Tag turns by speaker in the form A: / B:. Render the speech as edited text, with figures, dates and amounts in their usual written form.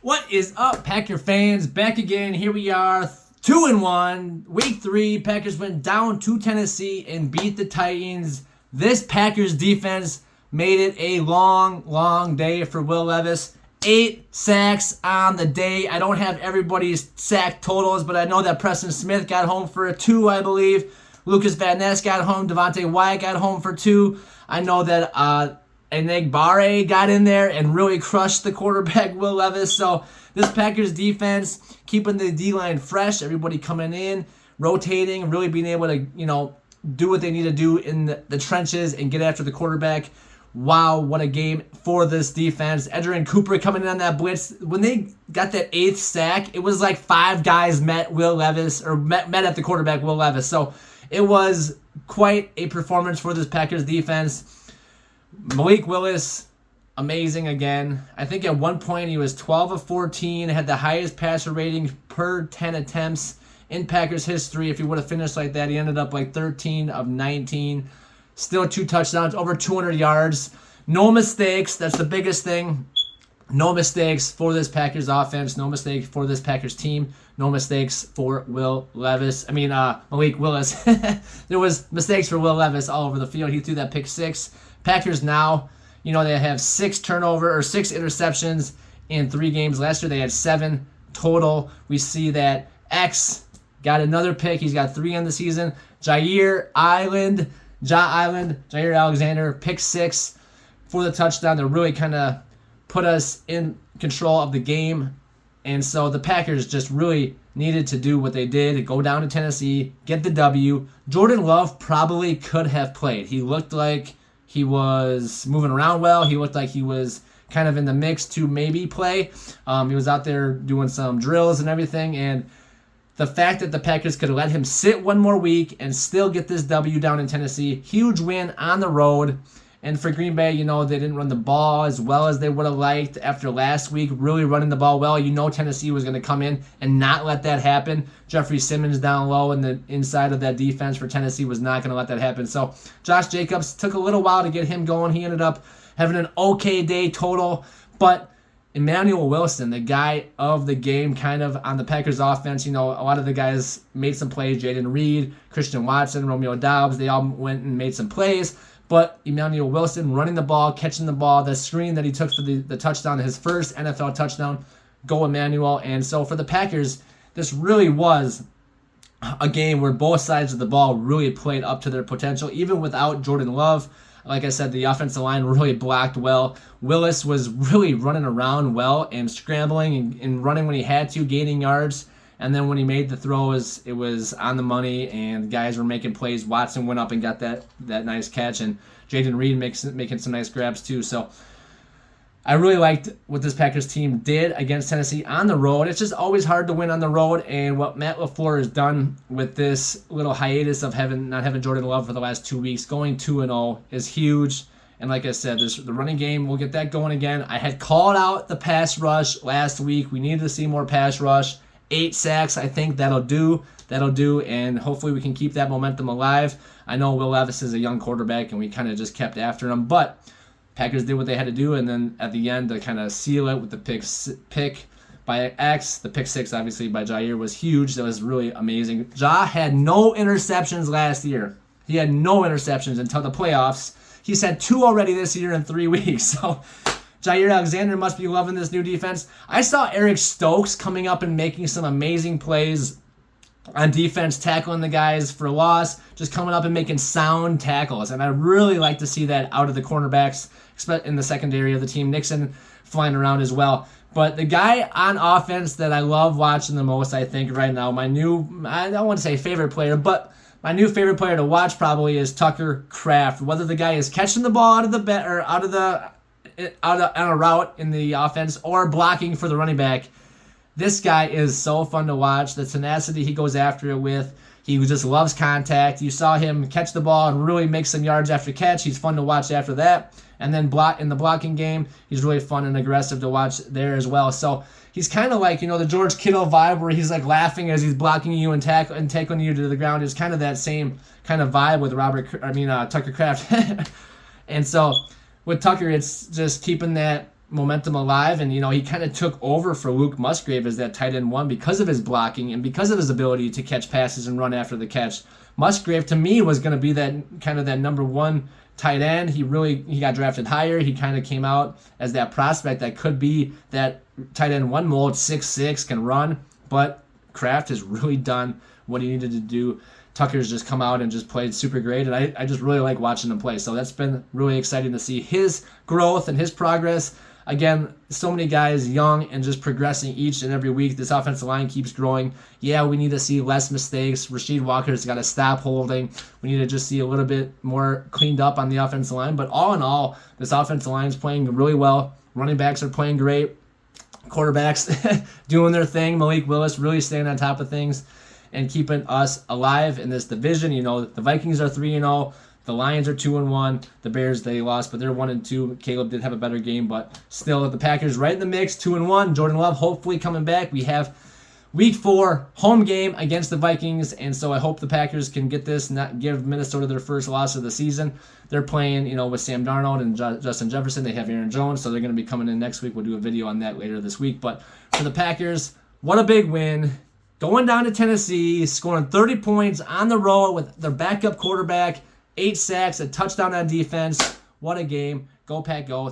A: What is up, Packer fans? Back again. Here we are, 2-1. Week 3, Packers went down to Tennessee and beat the Titans. This Packers defense made it a long day for Will Levis. 8 sacks on the day. I don't have everybody's sack totals, but I know that Preston Smith got home for a 2, I believe. Lucas Van Ness got home. Devontae Wyatt got home for 2. I know that Enagbare got in there and really crushed the quarterback, Will Levis. So this Packers defense, keeping the D-line fresh, everybody coming in, rotating, really being able to, do what they need to do in the trenches and get after the quarterback. Wow, what a game for this defense. Edgerrin Cooper coming in on that blitz. When they got that 8th sack, it was like 5 guys met Will Levis, or met at the quarterback, Will Levis. So it was quite a performance for this Packers defense. Malik Willis, amazing again. I think at one point he was 12 of 14, had the highest passer rating per 10 attempts in Packers history. If he would have finished like that, he ended up like 13 of 19. Still 2 touchdowns, over 200 yards. No mistakes. That's the biggest thing. No mistakes for this Packers offense. No mistakes for this Packers team. No mistakes for Malik Willis. There was mistakes for Will Levis all over the field. He threw that pick 6. Packers now, they have 6 interceptions in 3 games. Last year they had 7 total. We see that X got another pick. He's got 3 on the season. Jair Alexander, pick 6 for the touchdown to really kind of put us in control of the game. And so the Packers just really needed to do what they did, go down to Tennessee, get the W. Jordan Love probably could have played. He looked like he was moving around well. He looked like he was kind of in the mix to maybe play. He was out there doing some drills and everything. And the fact that the Packers could let him sit one more week and still get this W down in Tennessee, huge win on the road. And for Green Bay, they didn't run the ball as well as they would have liked after last week, really running the ball well. Tennessee was going to come in and not let that happen. Jeffrey Simmons down low in the inside of that defense for Tennessee was not going to let that happen. So Josh Jacobs took a little while to get him going. He ended up having an okay day total, but Emmanuel Wilson, the guy of the game kind of on the Packers offense, a lot of the guys made some plays. Jaden Reed, Christian Watson, Romeo Doubs, they all went and made some plays. But Emmanuel Wilson running the ball, catching the ball, the screen that he took for the touchdown, his first NFL touchdown, go Emmanuel. And so for the Packers, this really was a game where both sides of the ball really played up to their potential, even without Jordan Love. Like I said, the offensive line really blocked well. Willis was really running around well and scrambling and running when he had to, gaining yards. And then when he made the throw, it was on the money, and guys were making plays. Watson went up and got that nice catch, and Jaden Reed making some nice grabs too. So I really liked what this Packers team did against Tennessee on the road. It's just always hard to win on the road, and what Matt LaFleur has done with this little hiatus of not having Jordan Love for the last 2 weeks, going 2-0 is huge. And like I said, the running game, we'll get that going again. I had called out the pass rush last week. We needed to see more pass rush. 8 sacks, I think that'll do, and hopefully we can keep that momentum alive. I know Will Levis is a young quarterback, and we kind of just kept after him, but Packers did what they had to do, and then at the end to kind of seal it with the pick by X. The pick 6, obviously, by Jair was huge. That was really amazing. Ja had no interceptions last year. He had no interceptions until the playoffs. He's had 2 already this year in 3 weeks, so Jair Alexander must be loving this new defense. I saw Eric Stokes coming up and making some amazing plays on defense, tackling the guys for loss, just coming up and making sound tackles. And I really like to see that out of the cornerbacks, especially in the secondary of the team. Nixon flying around as well. But the guy on offense that I love watching the most, I think, right now, I don't want to say favorite player, but my new favorite player to watch probably is Tucker Kraft. Whether the guy is catching the ball out of the on a route in the offense or blocking for the running back, this guy is so fun to watch. The tenacity he goes after it with, he just loves contact. You saw him catch the ball and really make some yards after catch. He's fun to watch after that. And then in the blocking game, he's really fun and aggressive to watch there as well. So he's kind of like, the George Kittle vibe where he's like laughing as he's blocking you and tackling you to the ground. Is kind of that same kind of vibe with Tucker Kraft. And so with Tucker, it's just keeping that momentum alive, and he kind of took over for Luke Musgrave as that tight end one because of his blocking and because of his ability to catch passes and run after the catch. Musgrave to me was going to be that kind of that number one tight end. He got drafted higher. He kind of came out as that prospect that could be that tight end one mold, 6'6", can run, but Kraft has really done what he needed to do. Tucker's just come out and just played super great, and I just really like watching him play. So that's been really exciting to see his growth and his progress. Again, so many guys young and just progressing each and every week. This offensive line keeps growing. Yeah, we need to see less mistakes. Rasheed Walker's got to stop holding. We need to just see a little bit more cleaned up on the offensive line. But all in all, this offensive line is playing really well. Running backs are playing great. Quarterbacks doing their thing. Malik Willis really staying on top of things and keeping us alive in this division. The Vikings are 3-0. The Lions are 2-1. The Bears, they lost, but they're 1-2. Caleb did have a better game, but still the Packers right in the mix, 2-1. Jordan Love hopefully coming back. We have Week 4 home game against the Vikings, and so I hope the Packers can get this, not give Minnesota their first loss of the season. They're playing, with Sam Darnold and Justin Jefferson. They have Aaron Jones, so they're going to be coming in next week. We'll do a video on that later this week. But for the Packers, what a big win. Going down to Tennessee, scoring 30 points on the road with their backup quarterback, 8 sacks, a touchdown on defense. What a game. Go Pack, go.